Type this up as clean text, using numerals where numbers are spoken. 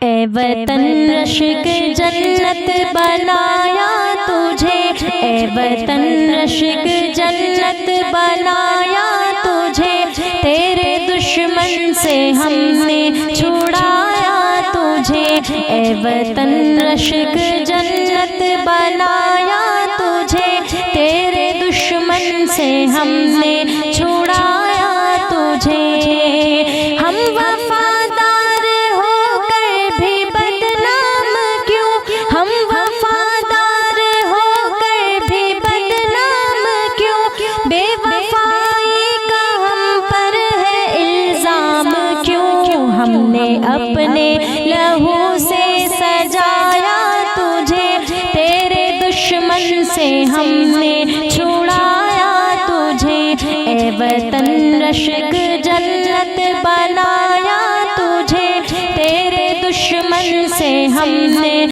اے وطن رشک جنت بنایا تجھے، اے وطن رشک جنت بنایا تجھے، تیرے دشمن سے ہم نے چھڑایا تجھے، اے وطن رشک جنت بنایا تجھے، تیرے دشمن سے ہم نے چھڑایا تجھے۔ ہم وفادار ہو کر بھی بدنام کیوں، ہم وفادار ہو کر بھی بدنام کیوں، بے وفائی کا ہم پر ہے الزام کیوں، ہم نے اپنے لہو سے سجایا تجھے، تیرے دشمن سے ہم نے چھڑایا تجھے، اے وطن رشک جنت بنایا تجھے، تیرے دشمن سے ہم نے